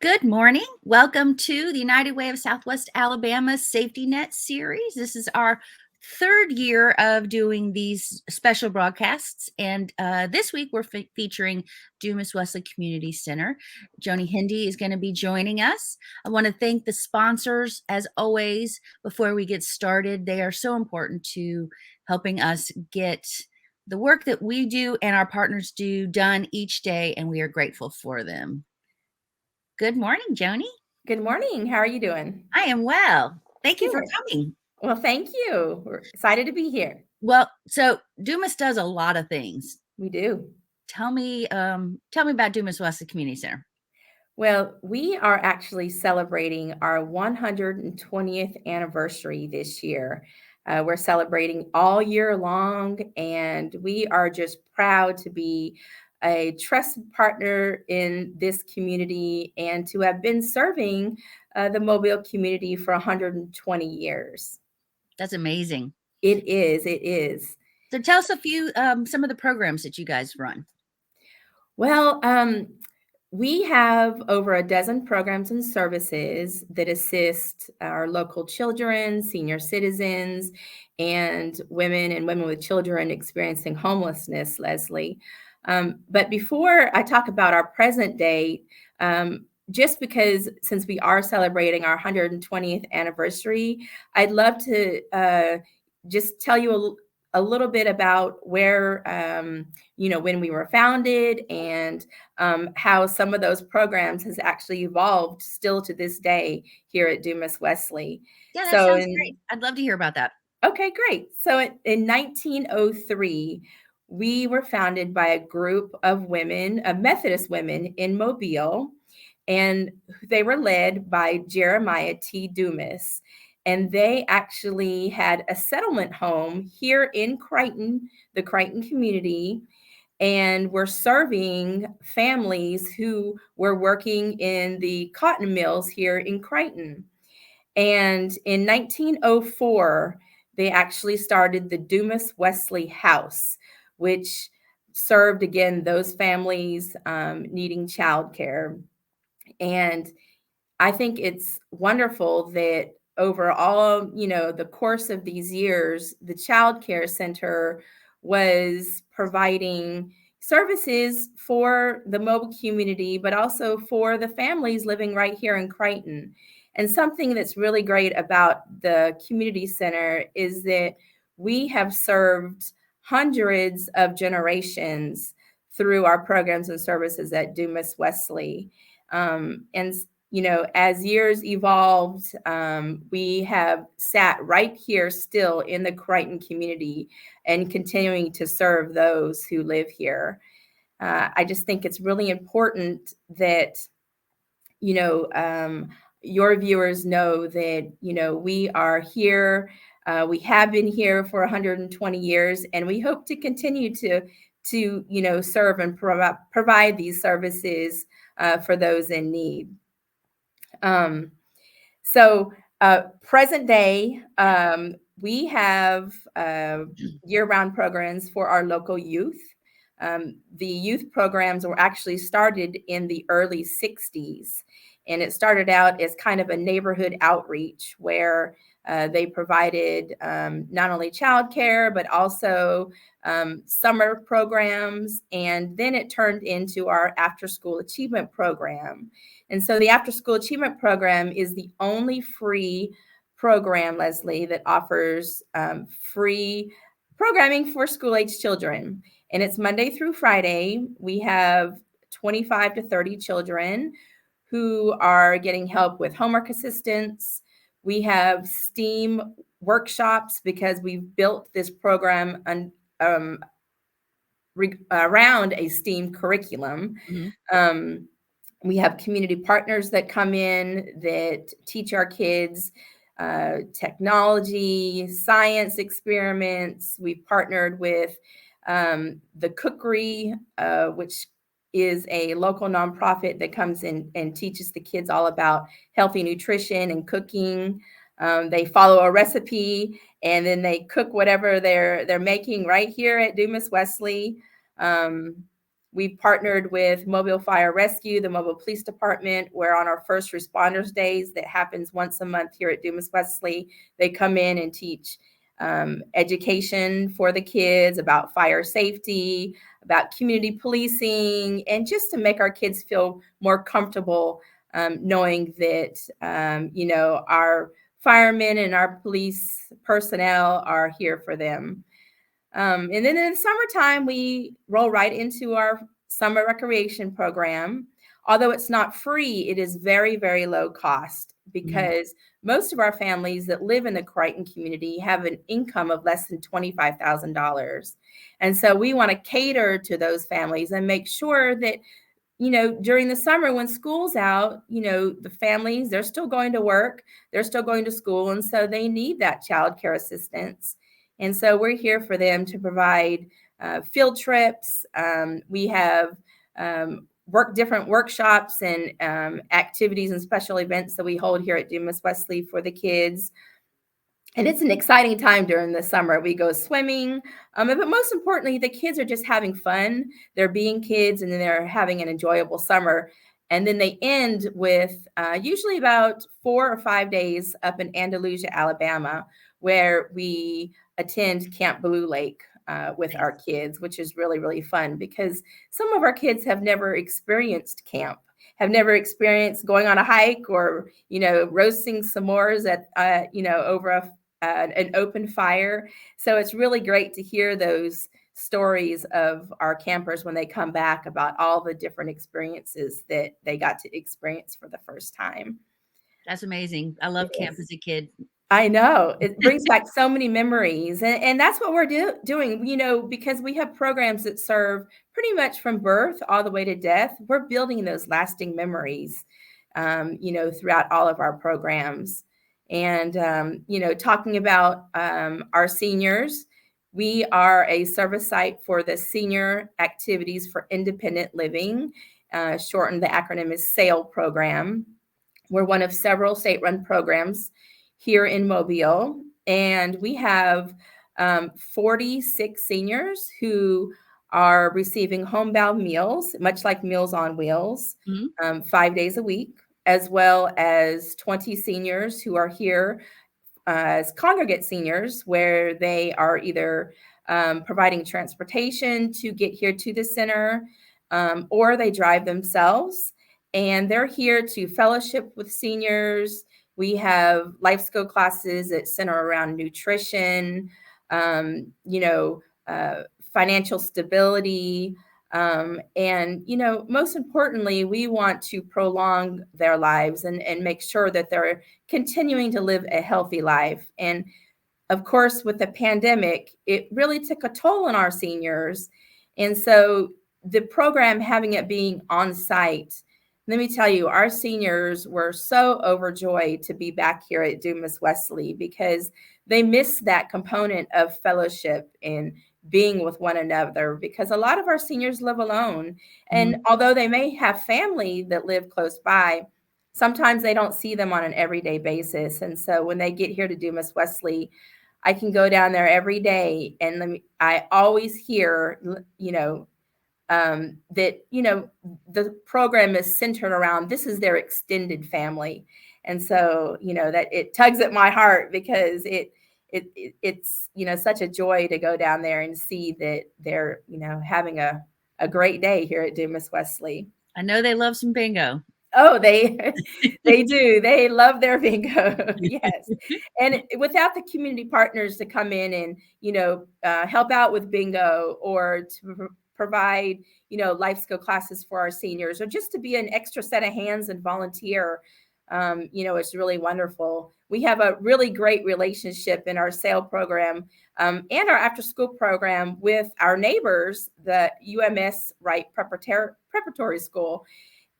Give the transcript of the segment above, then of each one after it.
Good morning. Welcome to the United Way of Southwest Alabama Safety Net series. This is our third year of doing these special broadcasts. And this week we're featuring Dumas Wesley Community Center. Joni Hendee is going to be joining us. I want to thank the sponsors as always before we get started. They are so important to helping us get the work that we do and our partners do done each day. And we are grateful for them. Good morning, Joni. Good morning. How are you doing? I am well. Thank you for Good. coming. Well, thank you. We're excited to be here. Well, so Dumas does a lot of things. We do. Tell me about Dumas Wesley Community Center. Well, we are actually celebrating our 120th anniversary this year. We're celebrating all year long, and we are just proud to be a trusted partner in this community and to have been serving the Mobile community for 120 years. That's amazing. It is. It is. So tell us a few, some of the programs that you guys run. Well, we have over a dozen programs and services that assist our local children, senior citizens, and women with children experiencing homelessness, Leslie. But before I talk about our present day, just because since we are celebrating our 120th anniversary, I'd love to just tell you a little bit about where, when we were founded and how some of those programs has actually evolved still to this day here at Dumas Wesley. Yeah, that So sounds great. I'd love to hear about that. Okay, great. So in 1903, we were founded by a group of women, Methodist women in Mobile, and they were led by Jeremiah T. Dumas. And they actually had a settlement home here in Crichton, the Crichton community, and were serving families who were working in the cotton mills here in Crichton. And in 1904, they actually started the Dumas Wesley House, which served again those families needing childcare. And I think it's wonderful that over all, the course of these years, the Child Care Center was providing services for the mobile community, but also for the families living right here in Crichton. And something that's really great about the community center is that we have served hundreds of generations through our programs and services at Dumas Wesley. And as years evolved, we have sat right here still in the Crichton community and continuing to serve those who live here. I just think it's really important that, your viewers know that, we are here. We have been here for 120 years, and we hope to continue to serve and provide these services for those in need. Present day, we have year-round programs for our local youth. The youth programs were actually started in the early 60s, and it started out as kind of a neighborhood outreach where they provided not only childcare, but also summer programs. And then it turned into our after-school achievement program. And so the after-school achievement program is the only free program, Leslie, that offers free programming for school-age children. And it's Monday through Friday. We have 25 to 30 children who are getting help with homework assistance. We have STEAM workshops because we've built this program around a STEAM curriculum. Mm-hmm. We have community partners that come in that teach our kids technology, science experiments. We've partnered with the Cookery, which is a local nonprofit that comes in and teaches the kids all about healthy nutrition and cooking. They follow a recipe and then they cook whatever they're making right here at Dumas Wesley. We partnered with Mobile Fire Rescue, the Mobile Police Department, where on our first responders days that happens once a month here at Dumas Wesley, they come in and teach education for the kids about fire safety, about community policing, and just to make our kids feel more comfortable knowing that, our firemen and our police personnel are here for them. And then in the summertime, we roll right into our summer recreation program. Although it's not free, it is very, very low cost because most of our families that live in the Crichton community have an income of less than $25,000. And so we want to cater to those families and make sure that, during the summer when school's out, the families, they're still going to work, they're still going to school. And so they need that child care assistance. And so we're here for them to provide field trips. We have different workshops and activities and special events that we hold here at Dumas Wesley for the kids. And it's an exciting time during the summer. We go swimming, but most importantly, the kids are just having fun. They're being kids, and then they're having an enjoyable summer. And then they end with usually about 4 or 5 days up in Andalusia, Alabama, where we attend Camp Blue Lake with our kids, which is really, really fun because some of our kids have never experienced camp, have never experienced going on a hike or, roasting s'mores at, over an open fire. So it's really great to hear those stories of our campers when they come back about all the different experiences that they got to experience for the first time. That's amazing. I love camp as a kid. I know. It brings back so many memories. And that's what we're doing, because we have programs that serve pretty much from birth all the way to death. We're building those lasting memories, throughout all of our programs. And, talking about our seniors, we are a service site for the Senior Activities for Independent Living, shortened, the acronym is SAIL program. We're one of several state-run programs here in Mobile, and we have 46 seniors who are receiving homebound meals, much like Meals on Wheels, 5 days a week, as well as 20 seniors who are here as congregate seniors, where they are either providing transportation to get here to the center, or they drive themselves, and they're here to fellowship with seniors. We have life skill classes that center around nutrition, financial stability. And, most importantly, we want to prolong their lives and make sure that they're continuing to live a healthy life. And of course, with the pandemic, it really took a toll on our seniors. And so the program, having it being on site, let me tell you, our seniors were so overjoyed to be back here at Dumas Wesley because they missed that component of fellowship and being with one another, because a lot of our seniors live alone. And although they may have family that live close by, sometimes they don't see them on an everyday basis. And so when they get here to Dumas Wesley, I can go down there every day and I always hear, that, the program is centered around, this is their extended family. And so, that it tugs at my heart because it's, such a joy to go down there and see that they're, having a great day here at Dumas Wesley. I know they love some bingo. Oh, they do. They love their bingo. Yes. And without the community partners to come in and, help out with bingo or to provide, life skill classes for our seniors, or just to be an extra set of hands and volunteer, it's really wonderful. We have a really great relationship in our SAIL program and our after school program with our neighbors, the UMS Wright Preparatory School.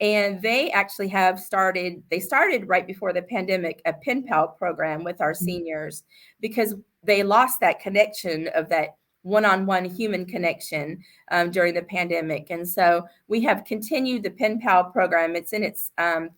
And they actually started right before the pandemic, a pen pal program with our seniors, because they lost that connection of that one-on-one human connection during the pandemic. And so we have continued the pen pal program. It's in its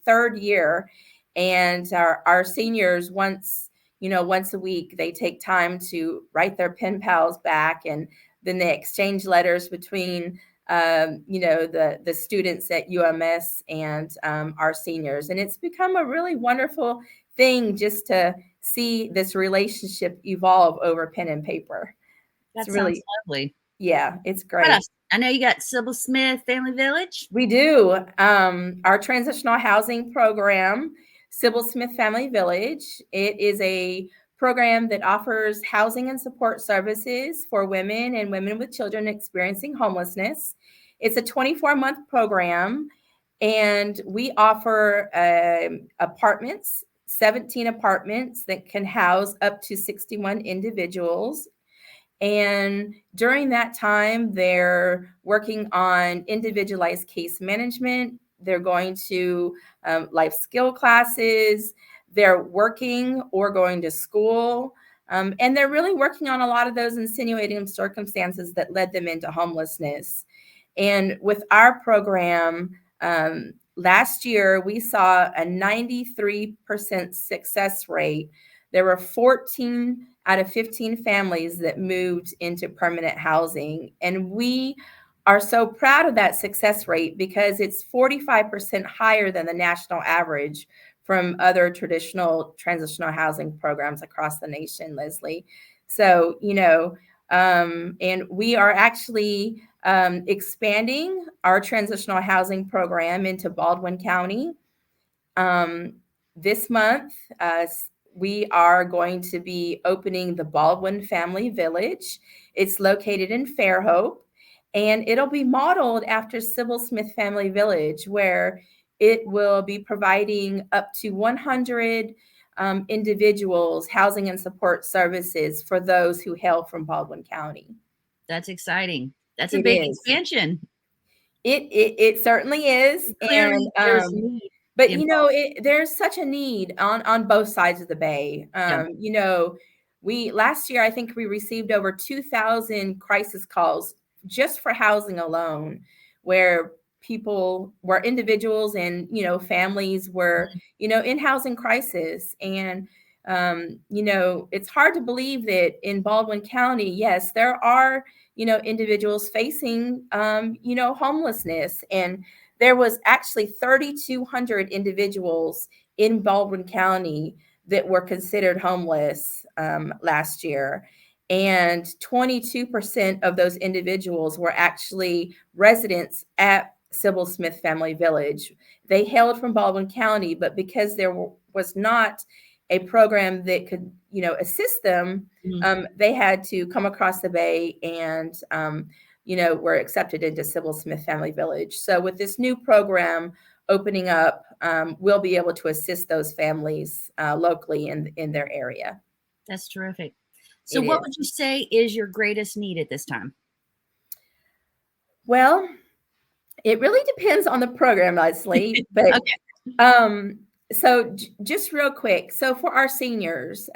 third year, and our seniors once a week, they take time to write their pen pals back, and then they exchange letters between the students at UMS and our seniors. And it's become a really wonderful thing just to see this relationship evolve over pen and paper. It's That sounds really, lovely. yeah, it's What great. else? I know you got Sybil Smith Family Village. We do. Our transitional housing program, Sybil Smith Family Village, it is a program that offers housing and support services for women and women with children experiencing homelessness. It's a 24-month program, and we offer apartments, 17 apartments that can house up to 61 individuals. And during that time, they're working on individualized case management. They're going to life skill classes. They're working or going to school. And they're really working on a lot of those insinuating circumstances that led them into homelessness. And with our program, last year, we saw a 93% success rate. There were 14 out of 15 families that moved into permanent housing. And we are so proud of that success rate because it's 45% higher than the national average from other traditional transitional housing programs across the nation, Leslie. So, and we are actually expanding our transitional housing program into Baldwin County. This month, we are going to be opening the Baldwin Family Village. It's located in Fairhope, and it'll be modeled after Sybil Smith Family Village, where it will be providing up to 100 individuals housing and support services for those who hail from Baldwin County. That's exciting. That's a It big is. expansion. It certainly is. Clearly, there's need But involved. there's such a need on both sides of the bay. Yeah. We last year I think we received over 2,000 crisis calls just for housing alone, where people were individuals and families were in housing crisis. And it's hard to believe that in Baldwin County, yes, there are individuals facing homelessness. And there was actually 3,200 individuals in Baldwin County that were considered homeless last year. And 22% of those individuals were actually residents at Sybil Smith Family Village. They hailed from Baldwin County, but because there was not a program that could, assist them, they had to come across the bay and were accepted into Sybil Smith Family Village. So with this new program opening up, we'll be able to assist those families locally in their area. That's terrific. So what would you say is your greatest need at this time? Well, it really depends on the program, Leslie. But Okay. So just real quick. So for our seniors,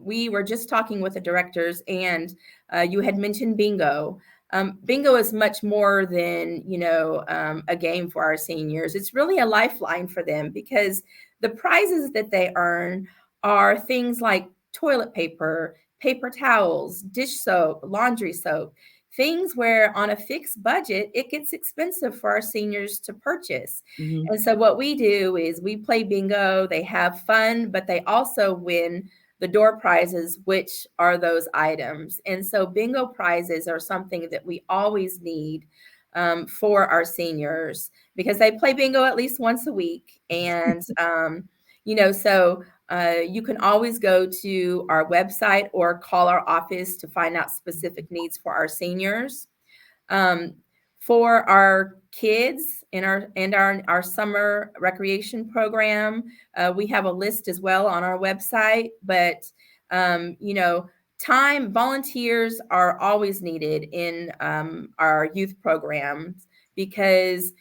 we were just talking with the directors, and you had mentioned bingo. Bingo is much more than, a game for our seniors. It's really a lifeline for them because the prizes that they earn are things like toilet paper, paper towels, dish soap, laundry soap, things where on a fixed budget, it gets expensive for our seniors to purchase. Mm-hmm. And so what we do is we play bingo, they have fun, but they also win the door prizes, which are those items. And so bingo prizes are something that we always need for our seniors because they play bingo at least once a week. And, so you can always go to our website or call our office to find out specific needs for our seniors. For our kids in our summer recreation program, we have a list as well on our website. But volunteers are always needed in our youth programs because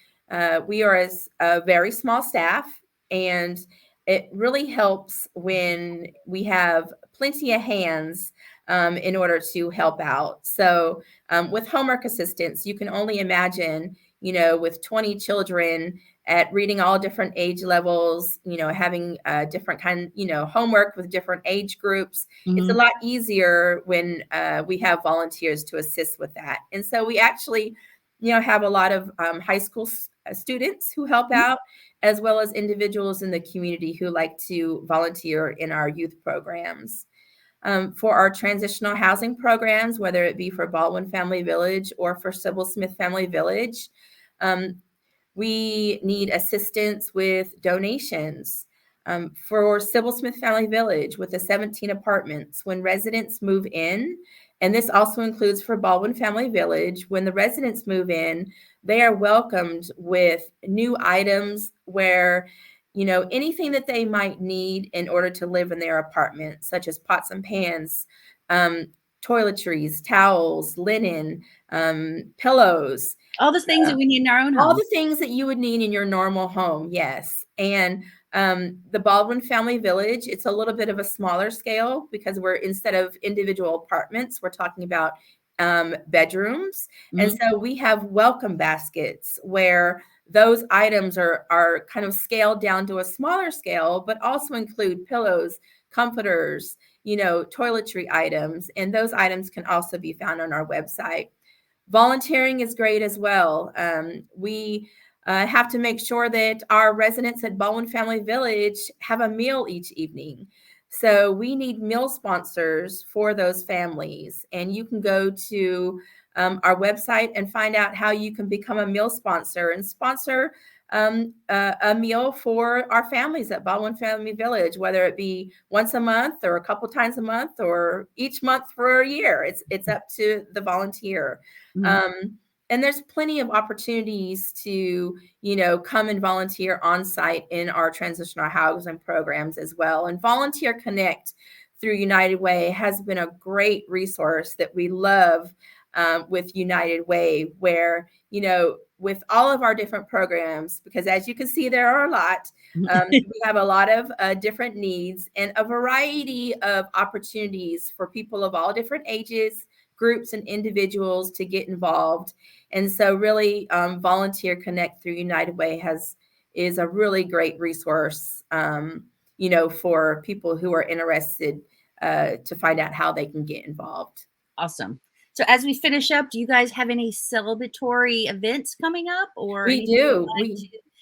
we are a very small staff, and it really helps when we have plenty of hands in order to help out. So with homework assistance, you can only imagine, with 20 children at reading all different age levels, having different kind, homework with different age groups. Mm-hmm. It's a lot easier when we have volunteers to assist with that. And so we actually have a lot of high school students who help out, as well as individuals in the community who like to volunteer in our youth programs. For our transitional housing programs, whether it be for Baldwin Family Village or for Sybil Smith Family Village, we need assistance with donations. For Sybil Smith Family Village, with the 17 apartments, when residents move in, and this also includes for Baldwin Family Village, when the residents move in, they are welcomed with new items where, anything that they might need in order to live in their apartment, such as pots and pans, toiletries, towels, linen, pillows. All the things that we need in our own home. All the things that you would need in your normal home, yes. And the Baldwin Family Village, it's a little bit of a smaller scale because we're, instead of individual apartments, we're talking about bedrooms. And so we have welcome baskets where those items are kind of scaled down to a smaller scale, but also include pillows, comforters, toiletry items. And those items can also be found on our website. Volunteering is great as well. We have to make sure that our residents at Baldwin Family Village have a meal each evening. So we need meal sponsors for those families. And you can go to our website and find out how you can become a meal sponsor and sponsor a meal for our families at Baldwin Family Village, whether it be once a month or a couple times a month or each month for a year. It's up to the volunteer. And there's plenty of opportunities to, come and volunteer on site in our transitional housing programs as well. And Volunteer Connect through United Way has been a great resource that we love with United Way, where, with all of our different programs, because as you can see, there are a lot. We have a lot of different needs and a variety of opportunities for people of all different ages, groups, and individuals to get involved. And so really Volunteer Connect through United Way is a really great resource, for people who are interested to find out how they can get involved. Awesome. So as we finish up, do you guys have any celebratory events coming up, or we do?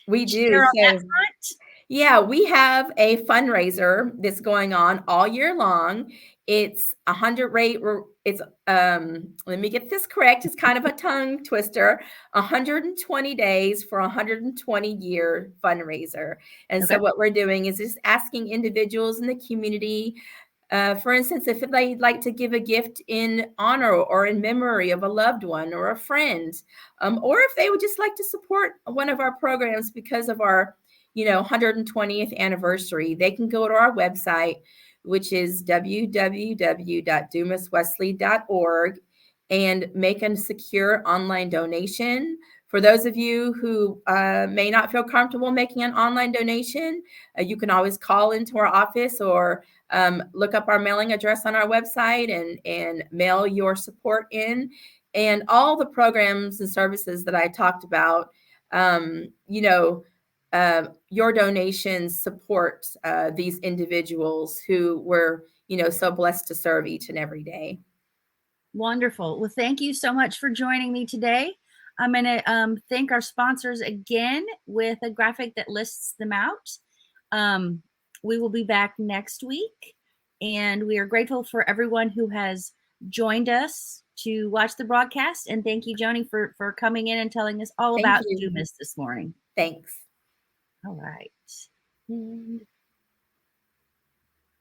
We do. On that front? Yeah, we have a fundraiser that's going on all year long. It's 100 rate. It's let me get this correct. It's kind of a tongue twister. 120 days for 120-year fundraiser. And so what we're doing is just asking individuals in the community, for instance, if they'd like to give a gift in honor or in memory of a loved one or a friend, or if they would just like to support one of our programs because of our 120th anniversary, they can go to our website, which is www.dumaswesley.org, and make a secure online donation. For those of you who may not feel comfortable making an online donation, you can always call into our office or look up our mailing address on our website and mail your support in. And all the programs and services that I talked about, your donations support these individuals who were, so blessed to serve each and every day. Wonderful. Well, thank you so much for joining me today. I'm going to thank our sponsors again with a graphic that lists them out. We will be back next week, and we are grateful for everyone who has joined us to watch the broadcast. And thank you, Joni, for coming in and telling us all about Dumas this morning. Thanks. All right. And